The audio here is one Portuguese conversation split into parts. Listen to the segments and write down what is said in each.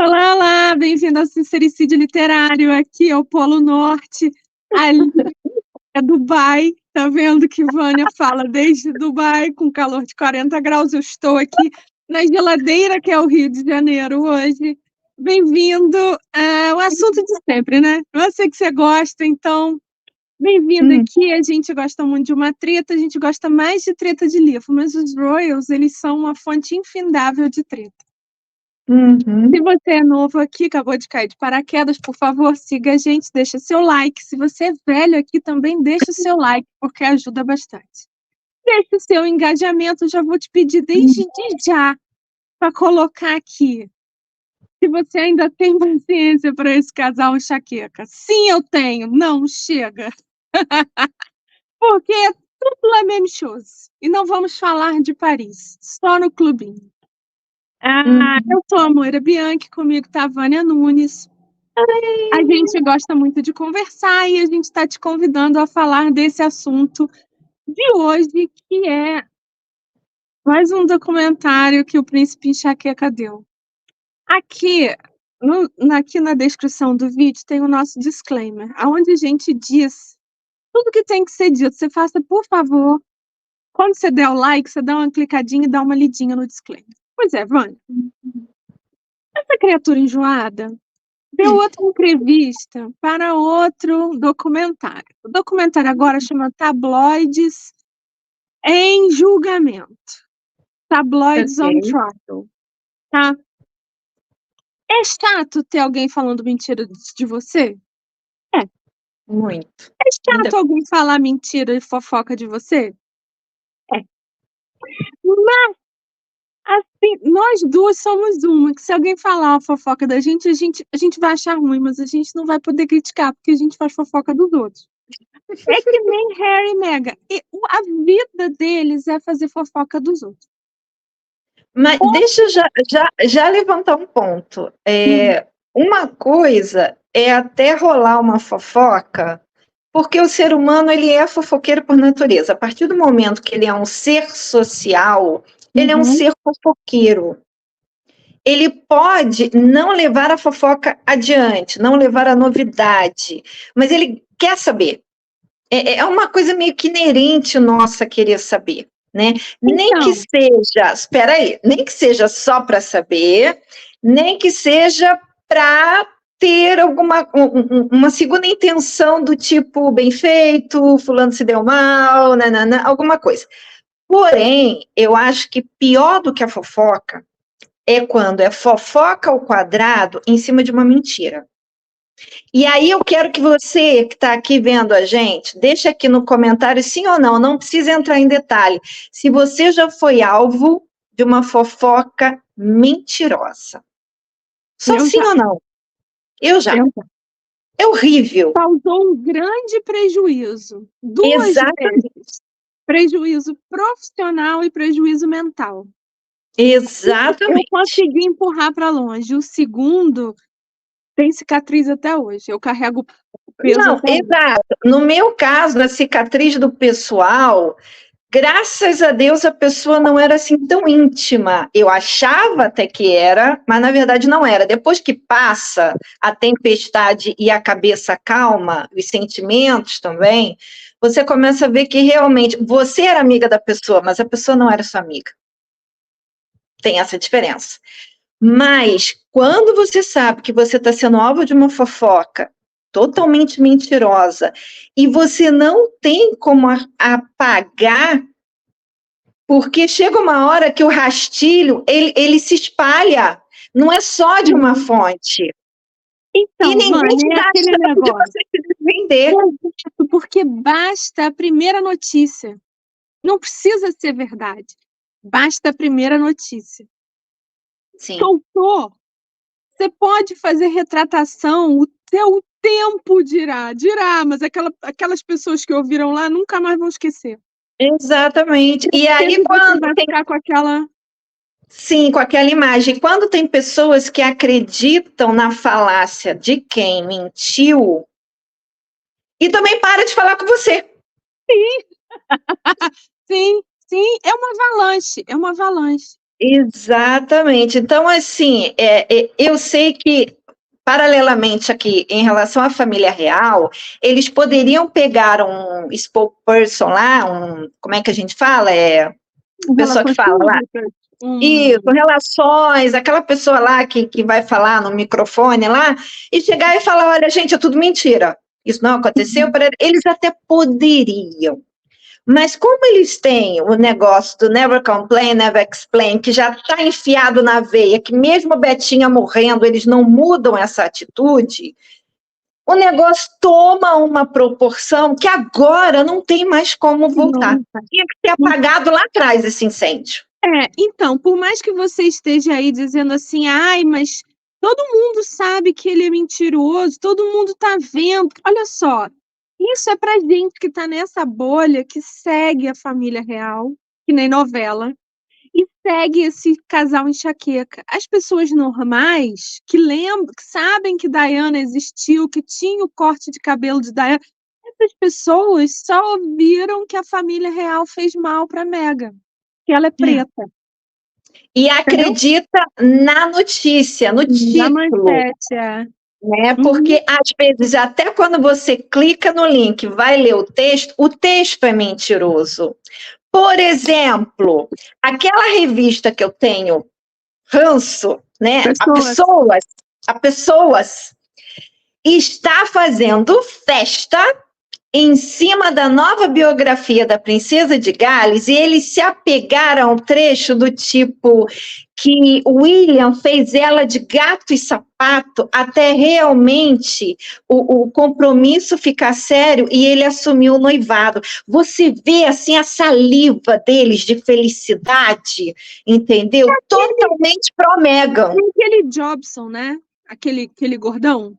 Olá, olá, bem-vindo ao Sincericídio Literário, aqui é o Polo Norte, ali é Dubai, tá vendo que Vânia fala desde Dubai, com calor de 40 graus, eu estou aqui na geladeira, que é o Rio de Janeiro hoje. Bem-vindo, o assunto de sempre, né? Eu sei que você gosta, então, bem-vindo aqui, a gente gosta muito de uma treta, a gente gosta mais de treta de livro, mas os Royals, eles são uma fonte infindável de treta. Se você é novo aqui, acabou de cair de paraquedas, por favor, siga a gente, deixa seu like. Se você é velho aqui também, deixa o seu like, porque ajuda bastante. Deixa o seu engajamento, já vou te pedir desde já para colocar aqui. Se você ainda tem paciência para esse casal enxaqueca. Sim, eu tenho. Não, chega. Porque é tudo la même chose. E não vamos falar de Paris, só no clubinho. Eu sou a Moira Bianchi, comigo tá a Vânia Nunes. A gente gosta muito de conversar e a gente está te convidando a falar desse assunto de hoje, que é mais um documentário que o Príncipe Enxaqueca deu. Aqui, aqui na descrição do vídeo tem o nosso disclaimer, onde a gente diz tudo que tem que ser dito. Você faça, por favor, quando você der o like, você dá uma clicadinha e dá uma lidinha no disclaimer. Pois é, Vânia. Essa criatura enjoada deu outra entrevista para outro documentário. O documentário agora chama Tabloides em Julgamento. Tabloides on Trial. Tá? É chato ter alguém falando mentira de você? É. Muito. É chato alguém falar mentira e fofoca de você? É. Mas, assim, nós duas somos uma, que se alguém falar uma fofoca da gente, a gente vai achar ruim, mas a gente não vai poder criticar, porque a gente faz fofoca dos outros. É que nem Harry e Meghan. A vida deles é fazer fofoca dos outros. Mas deixa eu já levantar um ponto. Uma coisa é até rolar uma fofoca, porque o ser humano ele é fofoqueiro por natureza. A partir do momento que ele é um ser social, ele é um ser fofoqueiro. Ele pode não levar a fofoca adiante, não levar a novidade, mas ele quer saber. É uma coisa meio que inerente nossa querer saber, né? Nem que seja, espera aí, nem que seja só para saber, nem que seja para ter uma segunda intenção do tipo bem feito, fulano se deu mal, nanana, alguma coisa. Porém, eu acho que pior do que a fofoca é quando é fofoca ao quadrado em cima de uma mentira. E aí eu quero que você, que está aqui vendo a gente, deixe aqui no comentário sim ou não precisa entrar em detalhe, se você já foi alvo de uma fofoca mentirosa. Só sim ou não? Eu já. É horrível. Causou um grande prejuízo. Duas vezes. Prejuízo profissional e prejuízo mental. Exatamente. Eu consegui empurrar para longe. O segundo tem cicatriz até hoje. Eu carrego o peso. Não, exato. No meu caso, a cicatriz do pessoal, graças a Deus a pessoa não era assim tão íntima. Eu achava até que era, mas na verdade não era. Depois que passa a tempestade e a cabeça calma, os sentimentos também, você começa a ver que realmente você era amiga da pessoa, mas a pessoa não era sua amiga. Tem essa diferença. Mas quando você sabe que você está sendo alvo de uma fofoca totalmente mentirosa e você não tem como apagar, porque chega uma hora que o rastilho ele se espalha, não é só de uma fonte. Então, e ninguém te dá a chance de você se defender. Porque basta a primeira notícia. Não precisa ser verdade. Basta a primeira notícia. Sim. Soltou. Você pode fazer retratação, o teu tempo dirá, mas aquelas pessoas que ouviram lá nunca mais vão esquecer. Exatamente. E aí quando vai ficar com aquela... Sim, com aquela imagem. Quando tem pessoas que acreditam na falácia de quem mentiu, e também para de falar com você. Sim. Sim, é uma avalanche, Exatamente. Então, assim, eu sei que, paralelamente aqui, em relação à família real, eles poderiam pegar um spokesperson lá, como é que a gente fala? Pessoa que Relações fala lá. públicas. Isso, relações, aquela pessoa lá que vai falar no microfone lá, e chegar e falar, olha, gente, é tudo mentira. Isso não aconteceu. Eles até poderiam. Mas como eles têm o negócio do never complain, never explain, que já está enfiado na veia, que mesmo a Betinha morrendo, eles não mudam essa atitude, o negócio toma uma proporção que agora não tem mais como voltar. Tinha que ter apagado lá atrás esse incêndio. Então, por mais que você esteja aí dizendo assim, ai, mas todo mundo sabe que ele é mentiroso, todo mundo tá vendo. Olha só, isso é pra gente que tá nessa bolha, que segue a família real, que nem novela, e segue esse casal enxaqueca. As pessoas normais, que lembram, que sabem que Diana existiu, que tinha o corte de cabelo de Diana, essas pessoas só viram que a família real fez mal pra Meghan, que ela é preta. E acredita na notícia, no Na título. manchete, Né? Porque, às vezes, até quando você clica no link, vai ler o texto é mentiroso. Por exemplo, aquela revista que eu tenho, Ranço, né? A pessoas está fazendo festa em cima da nova biografia da Princesa de Gales, e eles se apegaram ao trecho do tipo que William fez ela de gato e sapato até realmente o compromisso ficar sério e ele assumiu o noivado. Você vê assim a saliva deles de felicidade, entendeu? Totalmente pró Meghan. Aquele Jobson, né? Aquele gordão.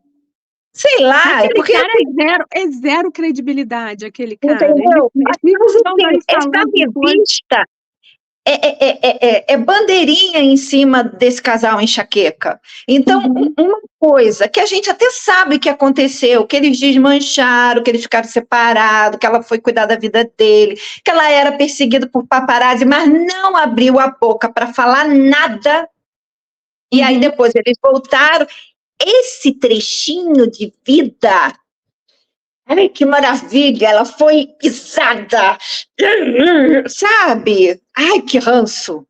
Sei lá, Aquele porque cara é zero credibilidade, aquele cara. entendeu? Eles Mas, estão assim, aí essa falando de coisa. revista é bandeirinha em cima desse casal enxaqueca. Então, uma coisa que a gente até sabe que aconteceu, que eles desmancharam, que eles ficaram separados, que ela foi cuidar da vida dele, que ela era perseguida por paparazzi, mas não abriu a boca para falar nada. E aí depois eles voltaram. Esse trechinho de vida, ai, que maravilha, ela foi pisada, sabe? Ai, que ranço.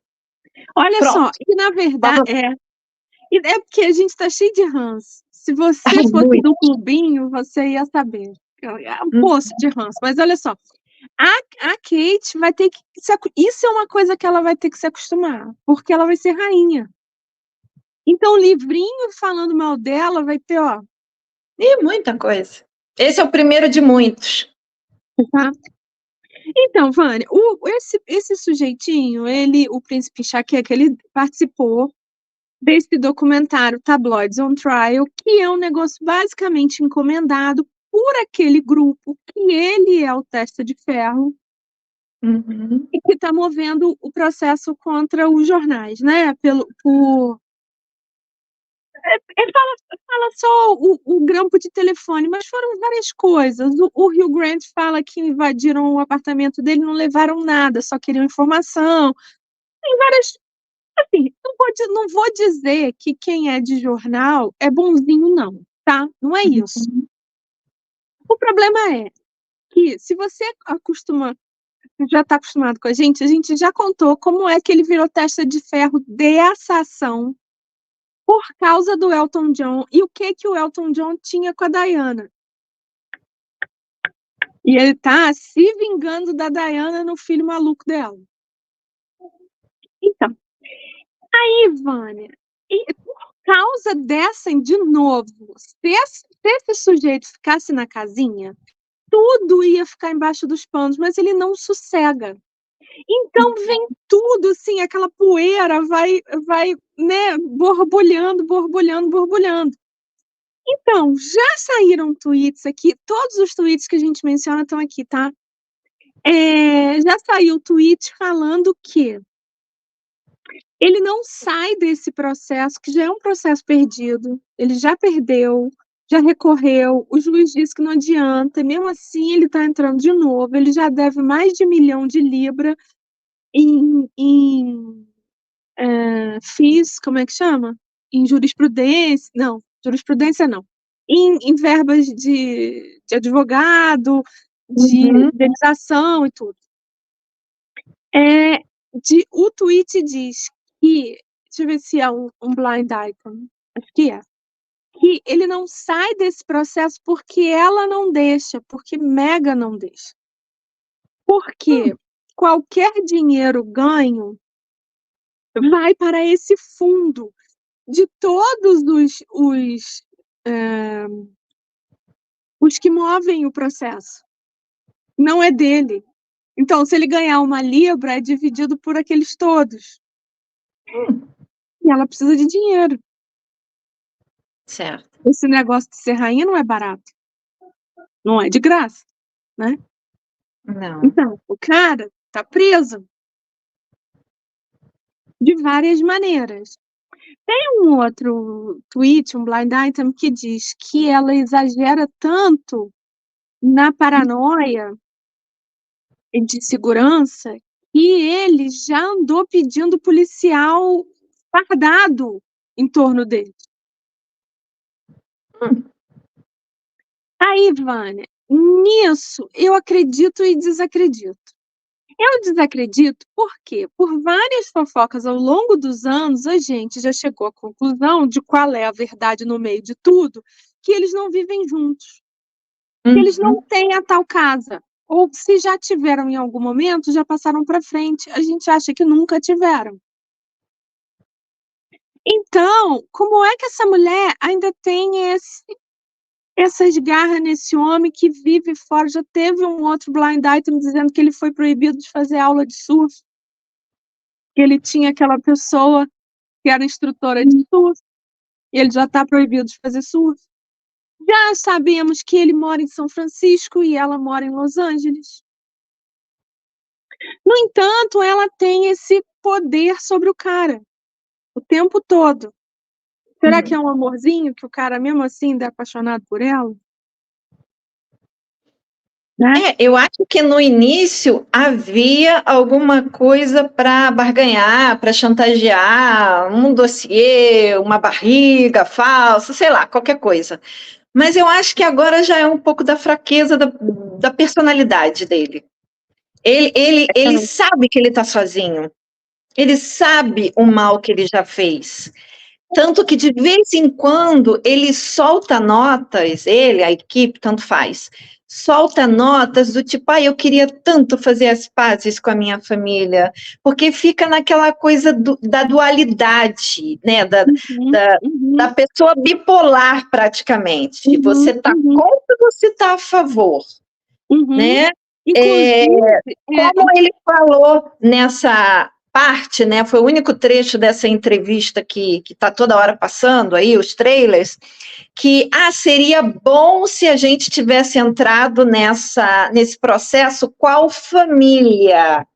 Olha Pronto. só, e na verdade, é porque a gente tá cheio de ranço. Se você fosse muito. do clubinho, você ia saber. É um poço de ranço. Mas olha só, a Kate vai ter que isso é uma coisa que ela vai ter que se acostumar, porque ela vai ser rainha. Então o livrinho falando mal dela vai ter, ó. E muita coisa. Esse é o primeiro de muitos. Tá? Então, Vânia, esse sujeitinho, o Príncipe Enxaqueca, ele participou desse documentário Tabloids on Trial, que é um negócio basicamente encomendado por aquele grupo que ele é o testa de ferro e que está movendo o processo contra os jornais, né? Fala só o grampo de telefone, mas foram várias coisas. O Hugh Grant fala que invadiram o apartamento dele, não levaram nada, só queriam informação. Tem várias. Assim, não vou dizer que quem é de jornal é bonzinho, não, tá? Não é isso. O problema é que, se você já está acostumado com a gente já contou como é que ele virou testa de ferro dessa ação por causa do Elton John e o que o Elton John tinha com a Diana. E ele tá se vingando da Diana no filho maluco dela. Então, aí, Vânia, por causa dessa, de novo, se esse sujeito ficasse na casinha, tudo ia ficar embaixo dos panos, mas ele não sossega. Então vem tudo assim, aquela poeira vai, né, borbulhando. Então, já saíram tweets aqui, todos os tweets que a gente menciona estão aqui, tá? Já saiu tweet falando que ele não sai desse processo, que já é um processo perdido, ele já perdeu, já recorreu, o juiz disse que não adianta, e mesmo assim ele está entrando de novo, ele já deve mais de 1 milhão de libras em fiz, como é que chama? Em jurisprudência, não, jurisprudência não. Em verbas de advogado, de indenização e tudo. O tweet diz que, deixa eu ver se é um blind item, acho que é, que ele não sai desse processo porque ela não deixa, porque Mega não deixa. Porque qualquer dinheiro ganho vai para esse fundo de todos os que movem o processo. Não é dele. Então, se ele ganhar uma libra, é dividido por aqueles todos. E ela precisa de dinheiro. Certo. Esse negócio de ser rainha não é barato. Não é de graça, né? Não. Então, o cara tá preso de várias maneiras. Tem um outro tweet, um blind item, que diz que ela exagera tanto na paranoia de segurança que ele já andou pedindo policial fardado em torno dele. Aí, Vânia, nisso eu acredito e desacredito. Eu desacredito por quê? Por várias fofocas ao longo dos anos, a gente já chegou à conclusão de qual é a verdade no meio de tudo, que eles não vivem juntos, que eles não têm a tal casa, ou se já tiveram em algum momento, já passaram para frente. A gente acha que nunca tiveram. Então, como é que essa mulher ainda tem essas garras nesse homem que vive fora? Já teve um outro blind item dizendo que ele foi proibido de fazer aula de surf, que ele tinha aquela pessoa que era instrutora de surf, e ele já está proibido de fazer surf. Já sabemos que ele mora em São Francisco e ela mora em Los Angeles. No entanto, ela tem esse poder sobre o cara, o tempo todo. Será que é um amorzinho que o cara, mesmo assim, ainda é apaixonado por ela? Né? Eu acho que no início havia alguma coisa para barganhar, para chantagear, um dossiê, uma barriga falsa, sei lá, qualquer coisa. Mas eu acho que agora já é um pouco da fraqueza da personalidade dele. Ele sabe que ele está sozinho. Ele sabe o mal que ele já fez. Tanto que de vez em quando ele solta notas, ele, a equipe, tanto faz, solta notas do tipo, eu queria tanto fazer as pazes com a minha família, porque fica naquela coisa da dualidade, né, da pessoa bipolar praticamente. Você está contra ou você está a favor, né? Como ele falou nessa parte, né? Foi o único trecho dessa entrevista que está toda hora passando aí, os trailers, que seria bom se a gente tivesse entrado nesse processo qual família,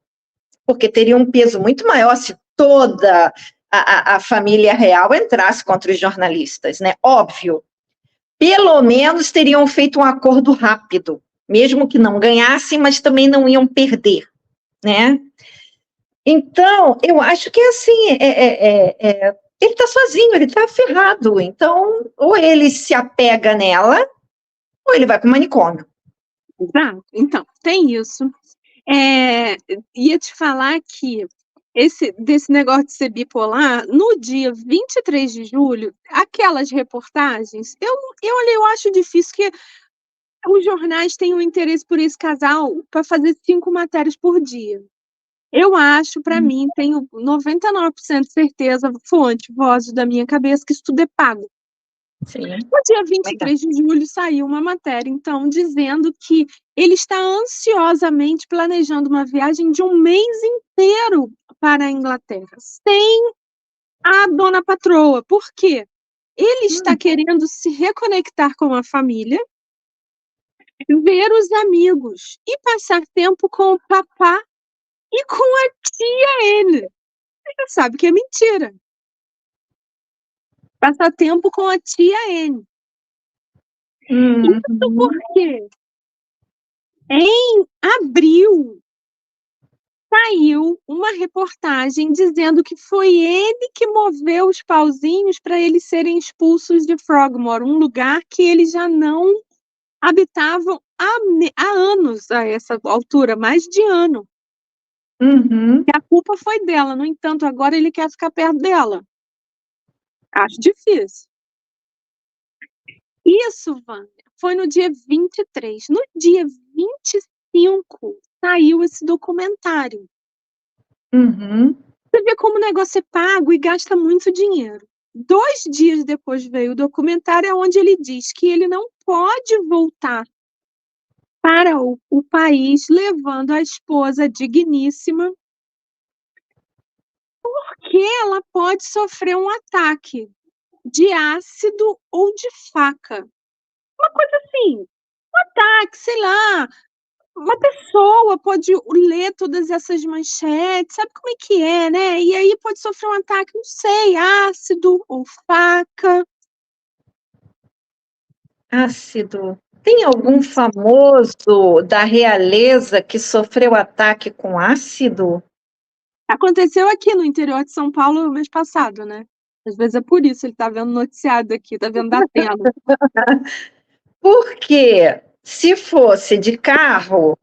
porque teria um peso muito maior se toda a família real entrasse contra os jornalistas, né? Óbvio. Pelo menos teriam feito um acordo rápido, mesmo que não ganhassem, mas também não iam perder, né? Então, eu acho que assim, ele está sozinho, ele está ferrado. Então, ou ele se apega nela, ou ele vai para o manicômio. Exato. Então, tem isso. Ia te falar que desse negócio de ser bipolar, no dia 23 de julho, aquelas reportagens, eu acho difícil que os jornais tenham interesse por esse casal para fazer 5 matérias por dia. Eu acho, para mim, tenho 99% de certeza, fonte, vozes da minha cabeça, que isso tudo é pago. Sim. No dia 23 de julho saiu uma matéria, então, dizendo que ele está ansiosamente planejando uma viagem de um mês inteiro para a Inglaterra, sem a dona patroa. Por quê? Ele está querendo se reconectar com a família, ver os amigos e passar tempo com o papá e com a tia N. Você sabe que é mentira. Passar tempo com a tia N. Isso por quê? Em abril, saiu uma reportagem dizendo que foi ele que moveu os pauzinhos para eles serem expulsos de Frogmore, um lugar que eles já não habitavam há anos a essa altura, mais de ano. Uhum. E a culpa foi dela, no entanto, agora ele quer ficar perto dela. Acho difícil. Isso, Wanda, foi no dia 23. No dia 25 saiu esse documentário. Uhum. Você vê como o negócio é pago e gasta muito dinheiro. 2 dias depois veio o documentário onde ele diz que ele não pode voltar para o país levando a esposa digníssima, porque ela pode sofrer um ataque de ácido ou de faca. Uma coisa assim, um ataque, sei lá, uma pessoa pode ler todas essas manchetes, sabe como é que é, né? E aí pode sofrer um ataque, não sei, ácido ou faca. Ácido. Tem algum famoso da realeza que sofreu ataque com ácido? Aconteceu aqui no interior de São Paulo no mês passado, né? Às vezes é por isso, ele tá vendo noticiado aqui, tá vendo da tela. Porque se fosse de carro,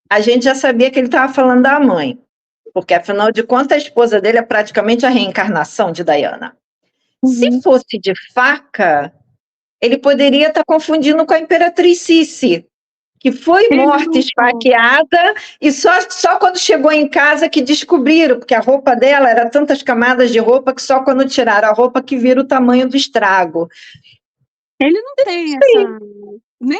a gente já sabia que ele estava falando da mãe. Porque, afinal de contas, a esposa dele é praticamente a reencarnação de Diana. Se Uhum. fosse de faca, ele poderia estar confundindo com a Imperatriz Sissi, que foi Ele morta não foi. esfaqueada, e só quando chegou em casa que descobriram, porque a roupa dela era tantas camadas de roupa que só quando tiraram a roupa que vira o tamanho do estrago. Ele não tem essa, nem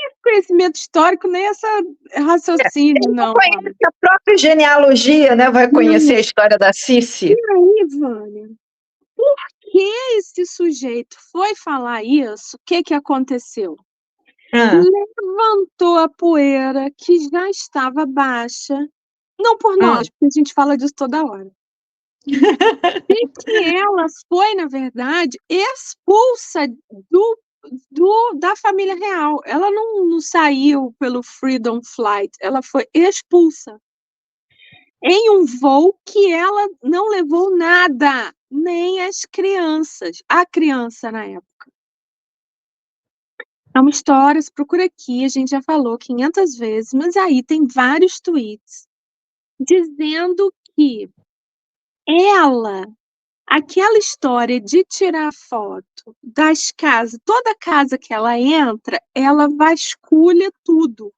esse conhecimento histórico, nem essa raciocínio, Ele não não, Vânia. conhece a própria genealogia, né? Vai conhecer a Não. história da E Sissi. aí, Vânia, por que esse sujeito foi falar isso? O que que aconteceu? Ah, Levantou a poeira que já estava baixa, não por ah. nós, porque a gente fala disso toda hora. E que ela foi, na verdade, expulsa da família real. Ela não saiu pelo Freedom Flight, ela foi expulsa. Em um voo que ela não levou nada, nem as crianças, a criança na época. É uma história, se procura aqui, a gente já falou 500 vezes, mas aí tem vários tweets dizendo que ela, aquela história de tirar foto das casas, toda casa que ela entra, ela vasculha tudo,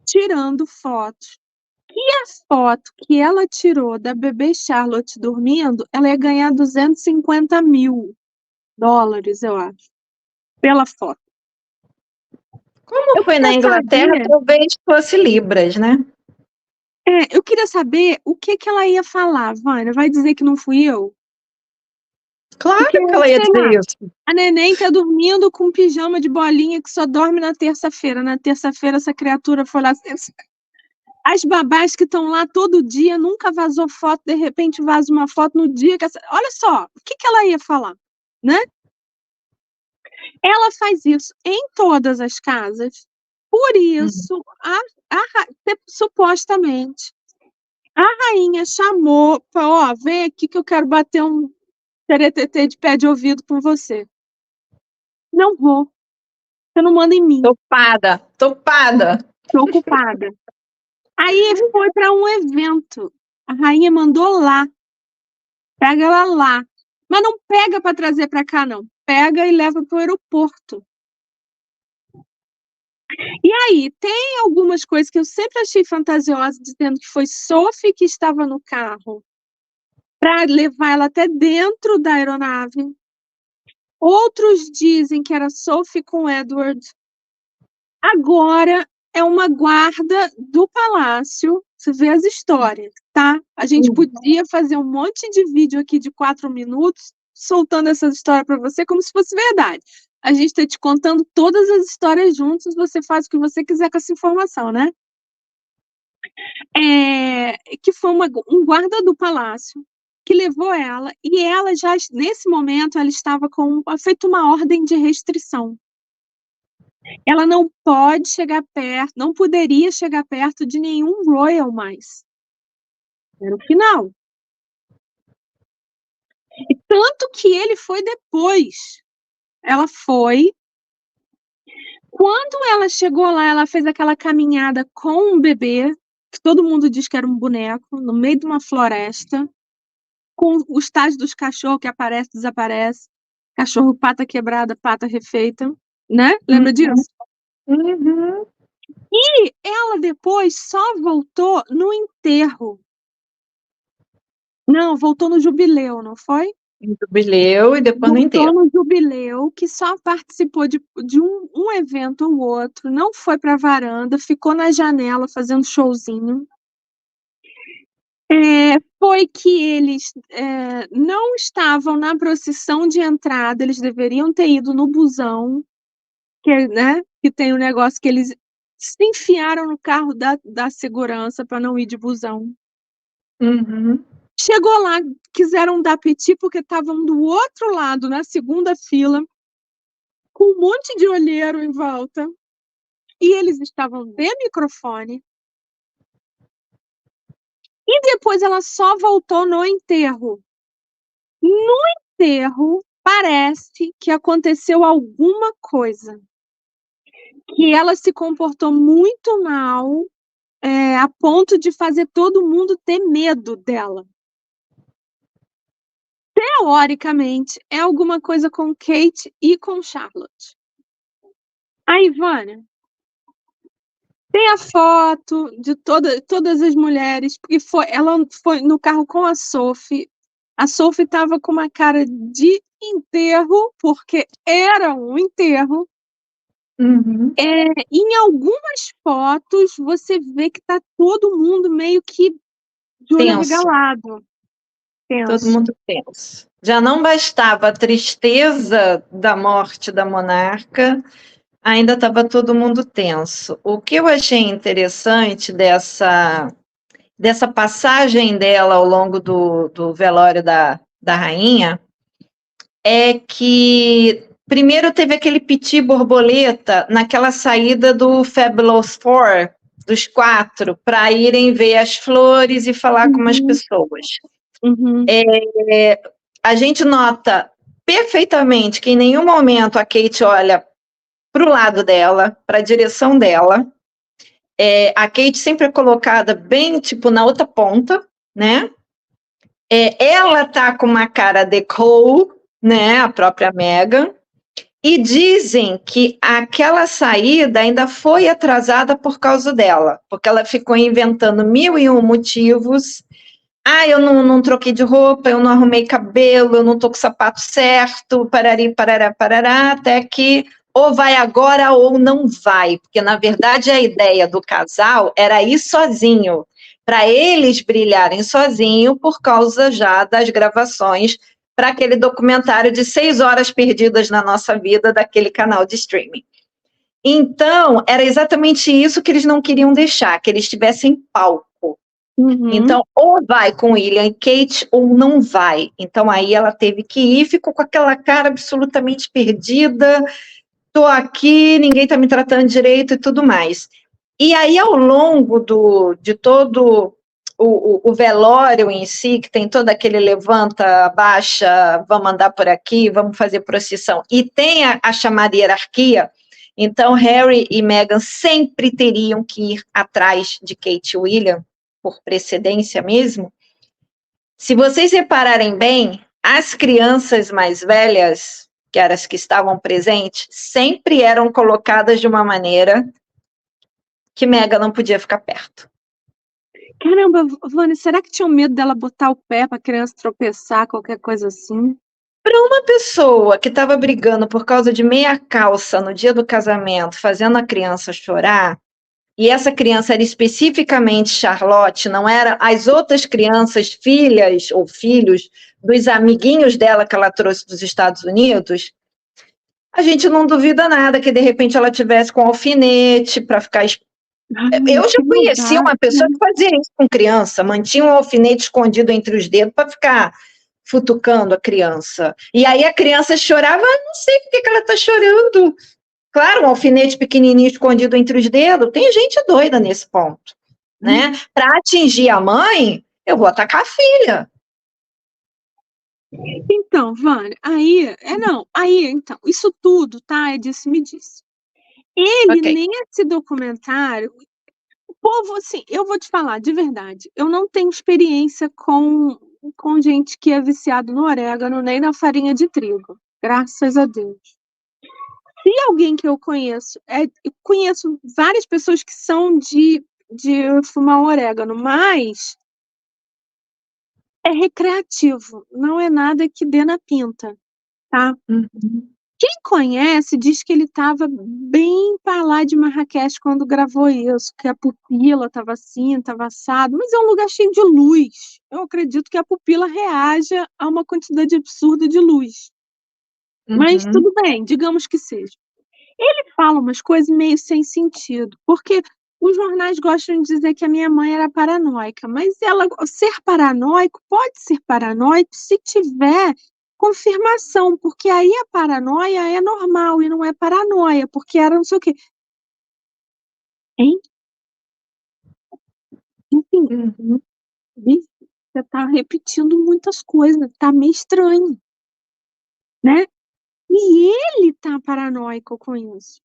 tirando fotos. E a foto que ela tirou da bebê Charlotte dormindo, ela ia ganhar $250.000, eu acho, pela foto. Como Eu foi na queria Inglaterra, saber, talvez fosse Libras, né? eu queria saber o que que ela ia falar, Vânia. Vai dizer que não fui eu? Porque, Claro que ela ia sei dizer lá, isso. a neném tá dormindo com pijama de bolinha que só dorme na terça-feira. Na terça-feira essa criatura foi lá. As babás que estão lá todo dia, nunca vazou foto, de repente vaza uma foto no dia que essa... Olha só, o que que ela ia falar, né? Ela faz isso em todas as casas. Por Uhum. isso, supostamente, a rainha chamou, falou, ó, vem aqui que eu quero bater um teretetê de pé de ouvido com você. Não vou, você não manda em mim, Topada, topada. tô ocupada. Aí foi para um evento, a rainha mandou lá, pega ela lá. Mas não pega para trazer para cá, não. Pega e leva para o aeroporto. E aí, tem algumas coisas que eu sempre achei fantasiosas, dizendo que foi Sophie que estava no carro para levar ela até dentro da aeronave. Outros dizem que era Sophie com Edward. Agora é uma guarda do palácio. Você vê as histórias, tá? A gente podia fazer um monte de vídeo aqui de 4 minutos soltando essas histórias para você como se fosse verdade. A gente está te contando todas as histórias juntos, você faz o que você quiser com essa informação, né? Que foi um guarda do palácio que levou ela, e ela já, nesse momento, ela estava feito uma ordem de restrição. Ela não pode chegar perto, não poderia chegar perto de nenhum royal mais. Era o final. E tanto que ele foi depois. Ela foi. Quando ela chegou lá, ela fez aquela caminhada com um bebê, que todo mundo diz que era um boneco, no meio de uma floresta, com os tais dos cachorros que aparece, desaparece. Cachorro pata quebrada, pata refeita, né? Lembra disso? Uhum. E ela depois só voltou no enterro. Não, voltou no jubileu, não foi? No jubileu e depois no Voltou enterro. no jubileu, que só participou de um evento ou outro, não foi para a varanda, ficou na janela fazendo showzinho. Foi que eles não estavam na procissão de entrada, eles deveriam ter ido no busão, né, que tem um negócio que eles se enfiaram no carro da segurança para não ir de busão. Uhum. Chegou lá, quiseram dar piti porque estavam do outro lado, na segunda fila, com um monte de olheiro em volta, e eles estavam de microfone. E depois ela só voltou no enterro. No enterro, parece que aconteceu alguma coisa. Que ela se comportou muito mal, a ponto de fazer todo mundo ter medo dela. Teoricamente, é alguma coisa com Kate e com Charlotte. Aí, Vânia, tem a foto de todas as mulheres, porque ela foi no carro com a Sophie. A Sophie estava com uma cara de enterro, porque era um enterro. Uhum. Em algumas fotos, você vê que está todo mundo meio que de olho Tenso. arregalado. Todo Tenso. mundo tenso. Já não bastava a tristeza da morte da monarca, ainda estava todo mundo tenso. O que eu achei interessante dessa passagem dela ao longo do velório da rainha é que primeiro teve aquele piti borboleta naquela saída do Fabulous Four, dos 4, para irem ver as flores e falar com as pessoas. Uhum. A gente nota perfeitamente que em nenhum momento a Kate olha para o lado dela, para a direção dela. A Kate sempre é colocada bem, tipo, na outra ponta, né? Ela tá com uma cara de Cole, né? A própria Meghan. E dizem que aquela saída ainda foi atrasada por causa dela, porque ela ficou inventando 1001 motivos. Eu não troquei de roupa, eu não arrumei cabelo, eu não tô com o sapato certo, parari, parará, parará, até que ou vai agora ou não vai, porque na verdade a ideia do casal era ir sozinho, para eles brilharem sozinho por causa já das gravações para aquele documentário de 6 horas perdidas na nossa vida daquele canal de streaming. Então, era exatamente isso que eles não queriam deixar, que eles tivessem palco. Uhum. Então, ou vai com William e Kate, ou não vai. Então, aí ela teve que ir, ficou com aquela cara absolutamente perdida, tô aqui, ninguém tá me tratando direito e tudo mais. E aí, ao longo de todo o velório em si, que tem todo aquele levanta, abaixa, vamos andar por aqui, vamos fazer procissão, e tem a chamada hierarquia, então Harry e Meghan sempre teriam que ir atrás de Kate e William, por precedência mesmo. Se vocês repararem bem, as crianças mais velhas, que eram as que estavam presentes, sempre eram colocadas de uma maneira que Meghan não podia ficar perto. Caramba, Vânia, será que tinham medo dela botar o pé para a criança tropeçar, qualquer coisa assim? Para uma pessoa que estava brigando por causa de meia calça no dia do casamento, fazendo a criança chorar, e essa criança era especificamente Charlotte, não era as outras crianças, filhas ou filhos dos amiguinhos dela que ela trouxe dos Estados Unidos, a gente não duvida nada que de repente ela tivesse com alfinete para ficar. Eu já conheci uma pessoa que fazia isso com criança, mantinha um alfinete escondido entre os dedos para ficar futucando a criança. E aí a criança chorava, não sei por que ela está chorando. Claro, um alfinete pequenininho escondido entre os dedos. Tem gente doida nesse ponto, né? Para atingir a mãe, eu vou atacar a filha. Então, Vânia, então, isso tudo, tá? É disso me disse. Ele, Ok. nesse documentário, o povo, assim, eu vou te falar, de verdade, eu não tenho experiência com gente que é viciado no orégano, nem na farinha de trigo, graças a Deus. Se alguém que eu conheço várias pessoas que são de fumar orégano, mas é recreativo, não é nada que dê na pinta, tá? Uhum. Quem conhece diz que ele estava bem para lá de Marrakech quando gravou isso, que a pupila estava assim, estava assado, mas é um lugar cheio de luz. Eu acredito que a pupila reaja a uma quantidade absurda de luz. Mas Uhum. tudo bem, digamos que seja. Ele fala umas coisas meio sem sentido, porque os jornais gostam de dizer que a minha mãe era paranoica, mas ela ser paranoico pode ser paranoico se tiver confirmação, porque aí a paranoia é normal e não é paranoia, porque era não sei o quê. Hein? Enfim, Uhum. você está repetindo muitas coisas, tá meio estranho, né? E ele tá paranoico com isso.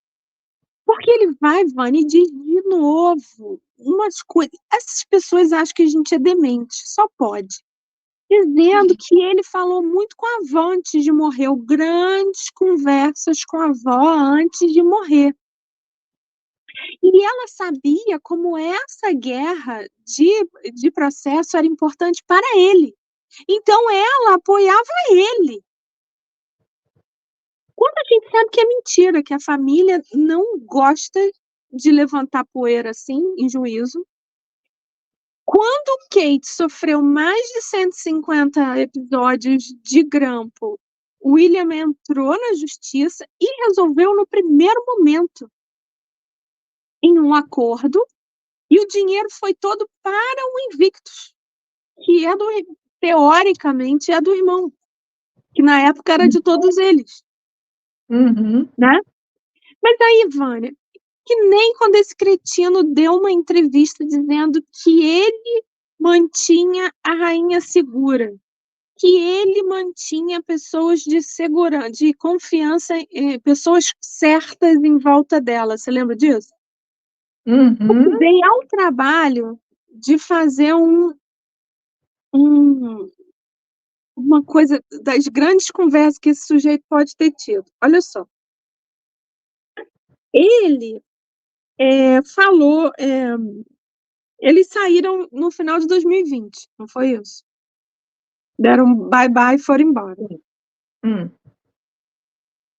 Porque ele vai, Vânia, e diz de novo umas coisas. Essas pessoas acham que a gente é demente, só pode. Dizendo que ele falou muito com a avó antes de morrer, grandes conversas com a avó antes de morrer. E ela sabia como essa guerra de processo era importante para ele. Então ela apoiava ele. Quando a gente sabe que é mentira, que a família não gosta de levantar poeira assim, em juízo. Quando Kate sofreu mais de 150 episódios de grampo, William entrou na justiça e resolveu no primeiro momento, em um acordo, e o dinheiro foi todo para o Invictus, que teoricamente é do irmão, que na época era de todos eles, Uhum. né? Mas aí, Vânia, que nem quando esse cretino deu uma entrevista dizendo que ele mantinha a rainha segura, que ele mantinha pessoas de segurança, de confiança, pessoas certas em volta dela. Você lembra disso? Uhum. Dei ao trabalho de fazer uma coisa das grandes conversas que esse sujeito pode ter tido. Olha só. Ele falou. Eles saíram no final de 2020, não foi isso? Deram bye-bye e foram embora. Uhum.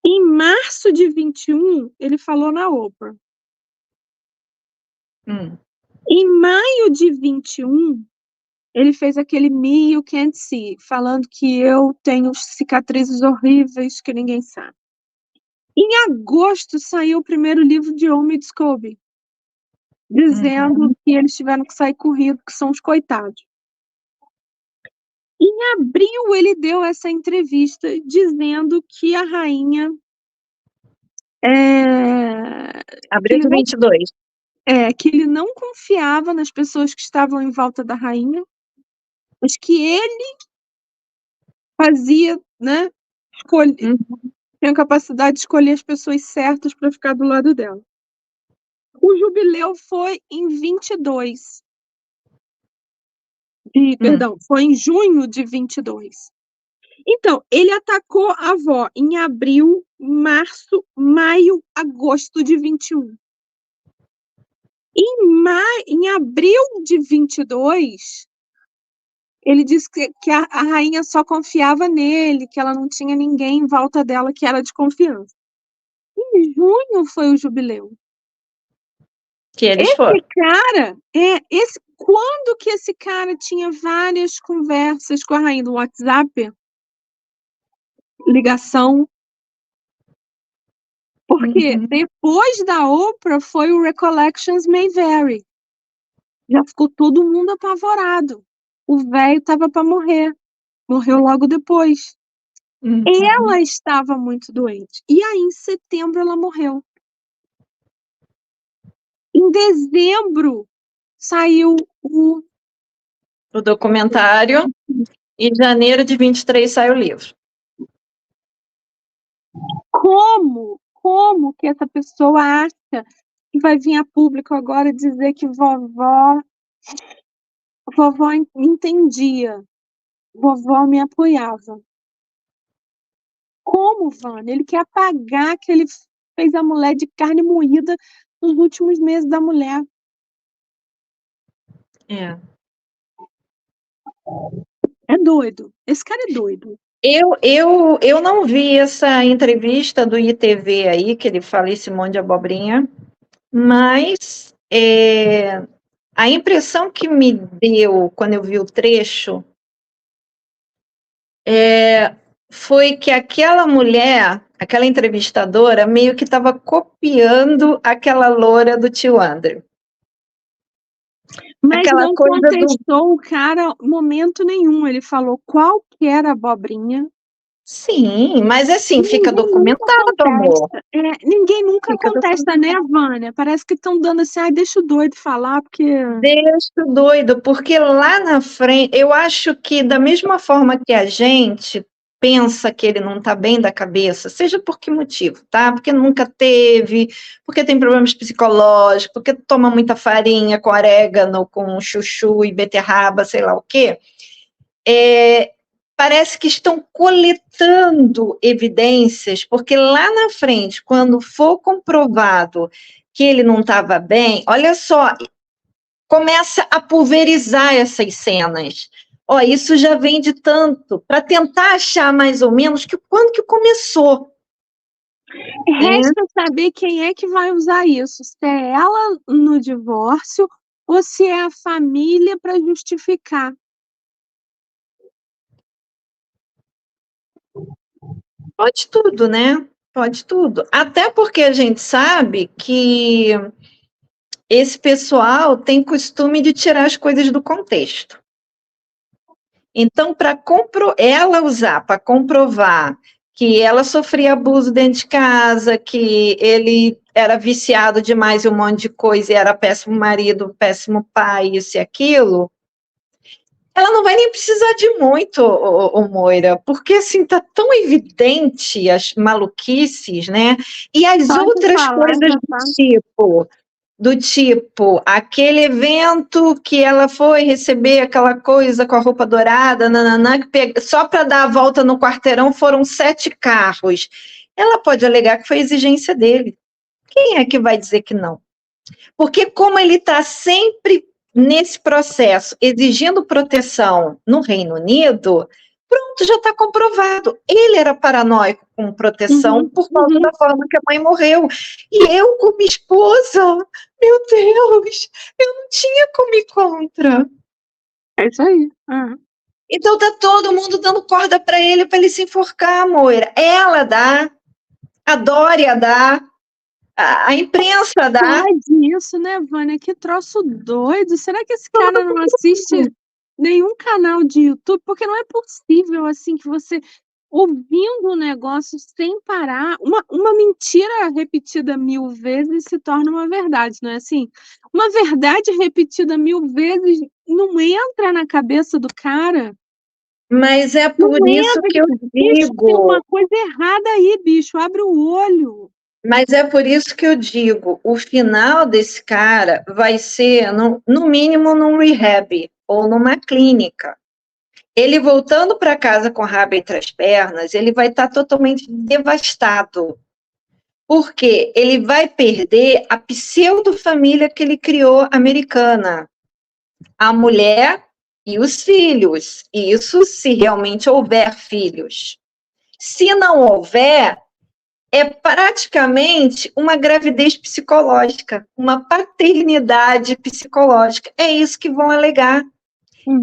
Em março de 21, ele falou na Oprah. Uhum. Em maio de 21, ele fez aquele Me You Can't See, falando que eu tenho cicatrizes horríveis que ninguém sabe. Em agosto saiu o primeiro livro de Omid Scobie, dizendo que eles tiveram que sair corrido, que são os coitados. Em abril ele deu essa entrevista dizendo que a rainha que Abril ele de não 22. que ele não confiava nas pessoas que estavam em volta da rainha, mas que ele fazia, né, Uhum. tem a capacidade de escolher as pessoas certas para ficar do lado dela. O jubileu foi em 22. Perdão, foi em junho de 22. Então, ele atacou a avó em abril, março, maio, agosto de 21. Em abril de 22, ele disse que a rainha só confiava nele, que ela não tinha ninguém em volta dela que era de confiança. Em junho foi o jubileu. Que eles Esse foram. cara, quando que esse cara tinha várias conversas com a rainha do WhatsApp, ligação, porque Uhum. depois da Oprah foi o Recollections May Vary. Já ficou todo mundo apavorado. O velho estava para morrer. Morreu logo depois. Uhum. Ela estava muito doente. E aí, em setembro, ela morreu. Em dezembro, saiu o o documentário, e em janeiro de 23 sai o livro. Como que essa pessoa acha que vai vir a público agora dizer que vovó entendia, vovó me apoiava? Como, Vânia? Ele quer apagar que ele fez a mulher de carne moída nos últimos meses da mulher. É. É doido. Esse cara é doido. Eu não vi essa entrevista do ITV aí, que ele fala esse monte de abobrinha, mas a impressão que me deu quando eu vi o trecho foi que aquela mulher, aquela entrevistadora, meio que estava copiando aquela loura do tio André. Mas Aquela não coisa contestou o cara momento nenhum. Ele falou qual que era a abobrinha. Sim, mas assim, fica documentado, amor. Ninguém nunca contesta, né, Vânia? Parece que estão dando assim, ai, deixa o doido falar, porque... Deixa o doido, porque lá na frente, eu acho que da mesma forma que a gente pensa que ele não está bem da cabeça, seja por que motivo, tá? Porque nunca teve, porque tem problemas psicológicos, porque toma muita farinha com orégano, com chuchu e beterraba, sei lá o quê. Parece que estão coletando evidências, porque lá na frente, quando for comprovado que ele não estava bem, olha só, começa a pulverizar essas cenas. Ó, isso já vem de tanto, para tentar achar mais ou menos quando que começou. Resta saber quem é que vai usar isso, se é ela no divórcio ou se é a família para justificar. Pode tudo, né? Pode tudo. Até porque a gente sabe que esse pessoal tem costume de tirar as coisas do contexto. Então, para ela usar para comprovar que ela sofria abuso dentro de casa, que ele era viciado demais em um monte de coisa e era péssimo marido, péssimo pai, isso e aquilo, ela não vai nem precisar de muito, Moira, porque assim tá tão evidente as maluquices, né? E as outras coisas do tipo, aquele evento que ela foi receber aquela coisa com a roupa dourada, nananã, só para dar a volta no quarteirão foram 7 carros. Ela pode alegar que foi exigência dele. Quem é que vai dizer que não? Porque como ele está sempre nesse processo, exigindo proteção no Reino Unido, pronto, já está comprovado. Ele era paranoico com proteção por causa da forma que a mãe morreu. E eu, como esposa, meu Deus, eu não tinha como ir contra. É isso aí. Então tá todo mundo dando corda para ele se enforcar, Moira. Ela dá, a Dória dá, a imprensa dá. Pode isso, né, Vânia? Que troço doido. Será que esse cara não assiste nenhum canal de YouTube? Porque não é possível, assim, que você, ouvindo um negócio sem parar, uma mentira repetida 1000 vezes se torna uma verdade, não é assim? Uma verdade repetida 1000 vezes não entra na cabeça do cara. Mas é por isso que eu digo. Tem uma coisa errada aí, bicho. Abre o olho. Mas é por isso que eu digo, o final desse cara vai ser, no mínimo, num rehab ou numa clínica. Ele voltando para casa com o rabo entre as pernas, ele vai estar totalmente devastado. Porque ele vai perder a pseudo-família que ele criou americana. A mulher e os filhos. Isso se realmente houver filhos. Se não houver, é praticamente uma gravidez psicológica, uma paternidade psicológica. É isso que vão alegar.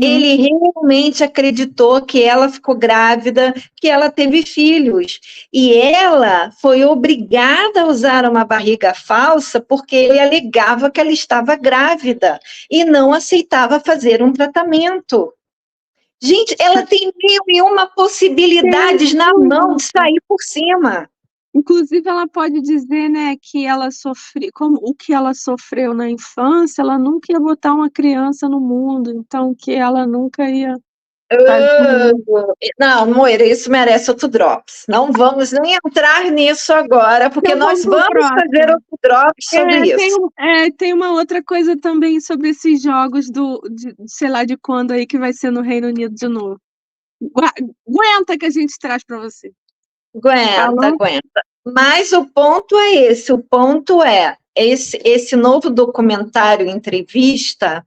Ele realmente acreditou que ela ficou grávida, que ela teve filhos. E ela foi obrigada a usar uma barriga falsa porque ele alegava que ela estava grávida e não aceitava fazer um tratamento. Gente, ela tem 1001 possibilidades na mão de sair por cima. Inclusive, ela pode dizer, né, que ela sofreu, como o que ela sofreu na infância, ela nunca ia botar uma criança no mundo, então que ela nunca ia fazer. Não, Moira, isso merece outro Drops. Não vamos nem entrar nisso agora, porque Então nós vamos pro vamos fazer próximo. outro Drops sobre isso. Tem uma outra coisa também sobre esses jogos sei lá de quando aí que vai ser no Reino Unido de novo. Aguenta que a gente traz para você. Aguenta, Falou? aguenta. Mas o ponto é esse, o ponto é esse novo documentário entrevista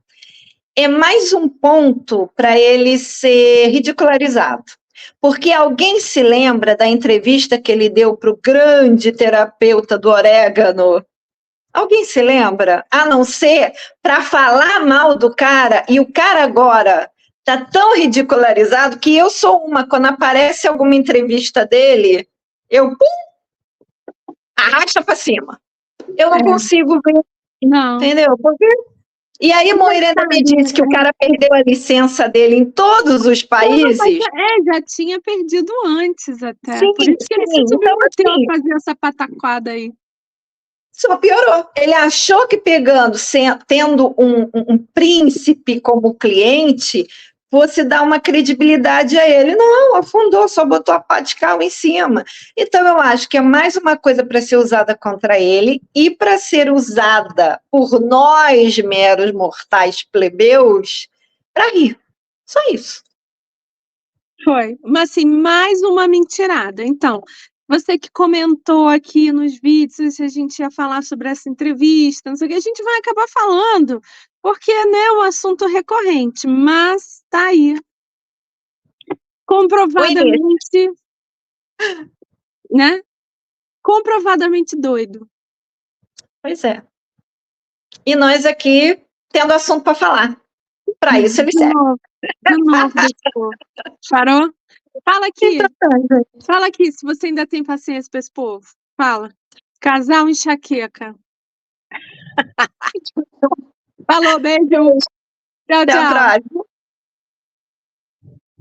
é mais um ponto para ele ser ridicularizado. Porque alguém se lembra da entrevista que ele deu para o grande terapeuta do orégano? Alguém se lembra? A não ser para falar mal do cara, e o cara agora tá tão ridicularizado que eu sou uma, quando aparece alguma entrevista dele, eu pum, arrasta para cima. Eu não consigo ver, Não. entendeu? E aí Moirena me disse que o cara perdeu a licença dele em todos os países. Já tinha perdido antes até. Sim, Por isso que ele se sim. submeteu Então, assim, a fazer essa pataquada aí. só piorou. Ele achou que tendo um príncipe como cliente, fosse dar uma credibilidade a ele. Não, afundou, só botou a pá de cal em cima. Então, eu acho que é mais uma coisa para ser usada contra ele e para ser usada por nós, meros mortais plebeus, para rir. Só isso. Foi. Mas, assim, mais uma mentirada. Então, você que comentou aqui nos vídeos se a gente ia falar sobre essa entrevista, não sei o que, a gente vai acabar falando, porque, né, é um assunto recorrente, mas tá aí. Comprovadamente, né? Comprovadamente doido. Pois é. E nós aqui tendo assunto para falar. Para isso ele serve. De novo, doutor. Parou? Fala aqui, se você ainda tem paciência para esse povo. Fala. Casal enxaqueca. Falou, beijo. Tchau, Até a tchau. próxima.